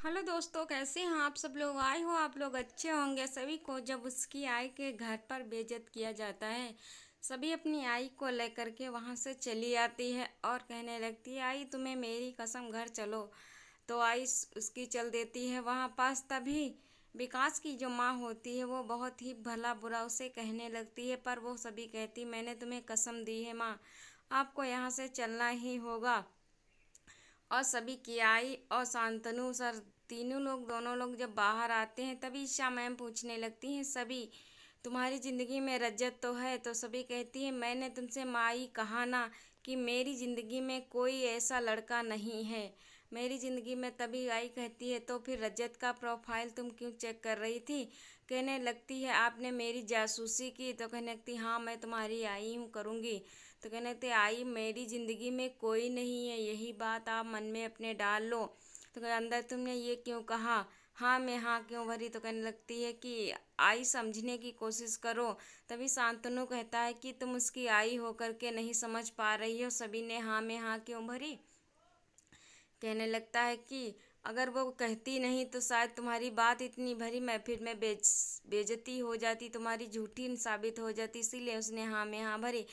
Hello दोस्तों, कैसे हैं आप सब लोग। आए हो आप लोग अच्छे होंगे। सभी को जब उसकी आई के घर पर बेइज्जत किया जाता है, सभी अपनी आई को लेकर के वहां से चली आती है और कहने लगती है, आई तुम्हें मेरी कसम घर चलो। तो आई उसकी चल देती है वहां पास। तभी विकास की जो माँ होती है वो बहुत ही भला बुरा उसे कहने लगती है, पर वो सभी कहती, मैंने तुम्हें कसम दी है माँ, आपको यहाँ से चलना ही होगा। और सभी की आई और शांतनु सर तीनों लोग दोनों लोग जब बाहर आते हैं, तभी ईशा मैम पूछने लगती हैं, सभी तुम्हारी ज़िंदगी में रज्जत तो है। तो सभी कहती है, मैंने तुमसे माई कहा ना कि मेरी ज़िंदगी में कोई ऐसा लड़का नहीं है। मेरी ज़िंदगी में तभी आई कहती है, तो फिर रजत का प्रोफाइल तुम क्यों चेक कर रही थी। कहने लगती है, आपने मेरी जासूसी की। तो कहने लगती, हाँ मैं तुम्हारी आई हूँ, करूँगी। तो कहने लगती, आई मेरी ज़िंदगी में कोई नहीं है, यही बात आप मन में अपने डाल लो। तो अंदर तुमने ये क्यों कहा, हाँ में हाँ क्यों भरी। तो कहने लगती है कि आई समझने की कोशिश करो। तभी शांतनु कहता है कि तुम उसकी आई होकर के नहीं समझ पा रही हो। सभी ने हाँ में हाँ क्यों भरी। कहने लगता है कि अगर वो कहती नहीं तो शायद तुम्हारी बात इतनी भरी मैं बेइज्जती हो जाती, तुम्हारी झूठी साबित हो जाती, इसीलिए उसने हाँ में हाँ भरी।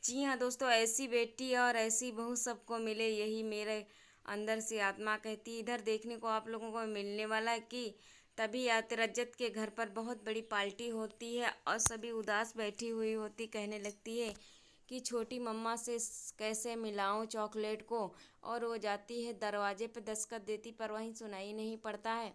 जी हाँ दोस्तों, ऐसी बेटी और ऐसी बहू सबको मिले, यही मेरे अंदर से आत्मा कहती। इधर देखने को आप लोगों को मिलने वाला है कि तभी रजत के घर पर बहुत बड़ी पार्टी होती है और सभी उदास बैठी हुई होती। कहने लगती है कि छोटी मम्मा से कैसे मिलाऊं चॉकलेट को। और वो जाती है दरवाजे पे दस्तक देती, पर वहीं सुनाई नहीं पड़ता है।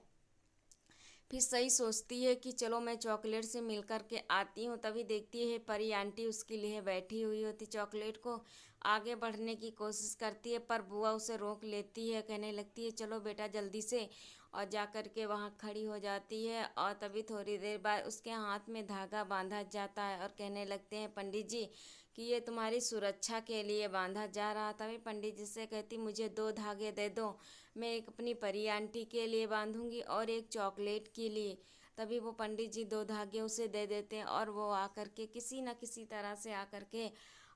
फिर सही सोचती है कि चलो मैं चॉकलेट से मिल कर के आती हूँ। तभी देखती है परी आंटी उसके लिए बैठी हुई होती। चॉकलेट को आगे बढ़ने की कोशिश करती है, पर बुआ उसे रोक लेती है। कहने लगती है, चलो बेटा जल्दी से। और जा कर के वहाँ खड़ी हो जाती है। और तभी थोड़ी देर बाद उसके हाथ में धागा बांधा जाता है और कहने लगते हैं पंडित जी कि ये तुम्हारी सुरक्षा के लिए बांधा जा रहा। तभी पंडित जी से कहती, मुझे 2 धागे दे दो, मैं एक अपनी परी आंटी के लिए बांधूंगी और एक चॉकलेट के लिए। तभी वो पंडित जी 2 धागे उसे दे देते हैं और वो आकर के किसी न किसी तरह से आकर के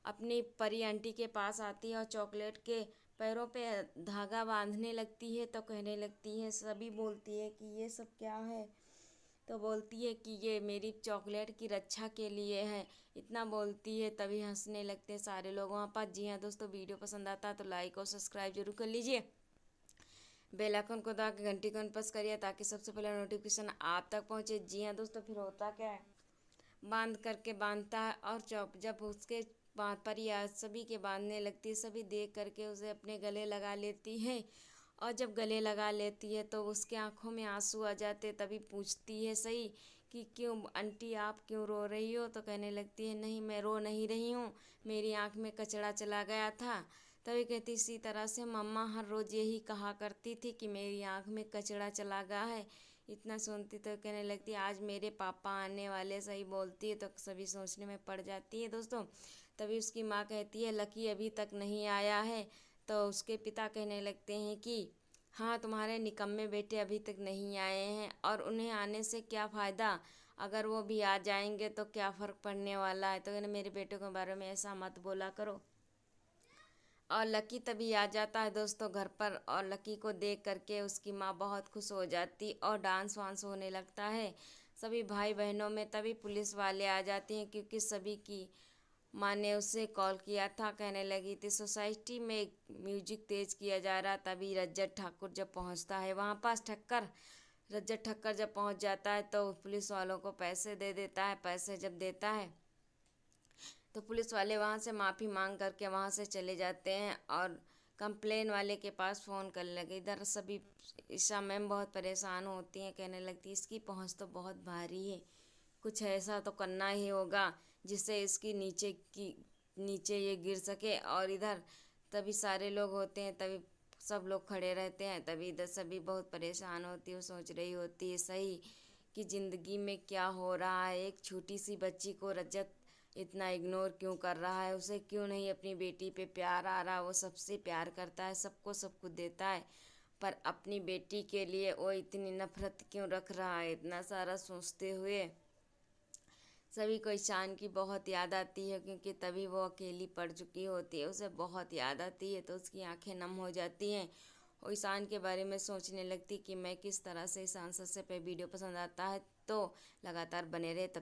अपनी परी आंटी के पास आती है और चॉकलेट के पैरों पे धागा बांधने लगती है। तो कहने लगती है, सभी बोलती है कि ये सब क्या है। तो बोलती है कि ये मेरी चॉकलेट की रक्षा के लिए है। इतना बोलती है, तभी हंसने लगते हैं सारे लोग वहाँ पर। जी हाँ दोस्तों, वीडियो पसंद आता है तो लाइक और सब्सक्राइब जरूर कर लीजिए। बेल आइकन को दबा के घंटी को प्रेस करिए ताकि सबसे पहले नोटिफिकेशन आप तक पहुंचे। जी हाँ दोस्तों, फिर होता क्या है, बांध करके बांधता है और जब उसके बाँध पर या सभी के बांधने लगती है, सभी देख करके उसे अपने गले लगा लेती है। और जब गले लगा लेती है तो उसके आंखों में आंसू आ जाते। तभी पूछती है सही कि क्यों आंटी आप क्यों रो रही हो। तो कहने लगती है, नहीं मैं रो नहीं रही हूँ, मेरी आंख में कचरा चला गया था। तभी कहती, इसी तरह से मम्मा हर रोज़ यही कहा करती थी कि मेरी आंख में कचरा चला गया है। इतना सुनती तो कहने लगती, आज मेरे पापा आने वाले, सही बोलती है। तो सभी सोचने में पड़ जाती है दोस्तों। तभी उसकी माँ कहती है, लकी अभी तक नहीं आया है। तो उसके पिता कहने लगते हैं कि हाँ तुम्हारे निकम्मे बेटे अभी तक नहीं आए हैं और उन्हें आने से क्या फ़ायदा, अगर वो भी आ जाएंगे तो क्या फ़र्क पड़ने वाला है। तो कहने, मेरे बेटे के बारे में ऐसा मत बोला करो। और लकी तभी आ जाता है दोस्तों घर पर। और लकी को देख करके उसकी माँ बहुत खुश हो जाती और डांस वांस होने लगता है सभी भाई बहनों में। तभी पुलिस वाले आ जाते हैं क्योंकि सभी की माँ ने उसे कॉल किया था। कहने लगी थी सोसाइटी में म्यूजिक तेज किया जा रहा। तभी रज्जत ठाकुर जब पहुंचता है वहाँ पास, रज्जत ठक्कर जब पहुंच जाता है तो पुलिस वालों को पैसे दे देता है। पैसे जब देता है तो पुलिस वाले वहाँ से माफ़ी मांग करके वहाँ से चले जाते हैं और कंप्लेन वाले के पास फ़ोन करने लगे। इधर सभी ईशा मैम बहुत परेशान होती हैं। कहने लगती, इसकी पहुँच तो बहुत भारी है, कुछ ऐसा तो करना ही होगा जिससे इसकी नीचे ये गिर सके। और इधर तभी सारे लोग होते हैं, तभी सब लोग खड़े रहते हैं। तभी इधर सभी बहुत परेशान होती है, सोच रही होती है सही कि ज़िंदगी में क्या हो रहा है। एक छोटी सी बच्ची को रजत इतना इग्नोर क्यों कर रहा है, उसे क्यों नहीं अपनी बेटी पे प्यार आ रहा। वो सबसे प्यार करता है, सबको सब कुछ देता है, पर अपनी बेटी के लिए वो इतनी नफरत क्यों रख रहा है। इतना सारा सोचते हुए सभी को ईशान की बहुत याद आती है क्योंकि तभी वो अकेली पड़ चुकी होती है, उसे बहुत याद आती है। तो उसकी आंखें नम हो जाती हैं वो ईशान के बारे में सोचने लगती कि मैं किस तरह से ईशान सदस्य पे वीडियो पसंद आता है तो लगातार बने रहे। तब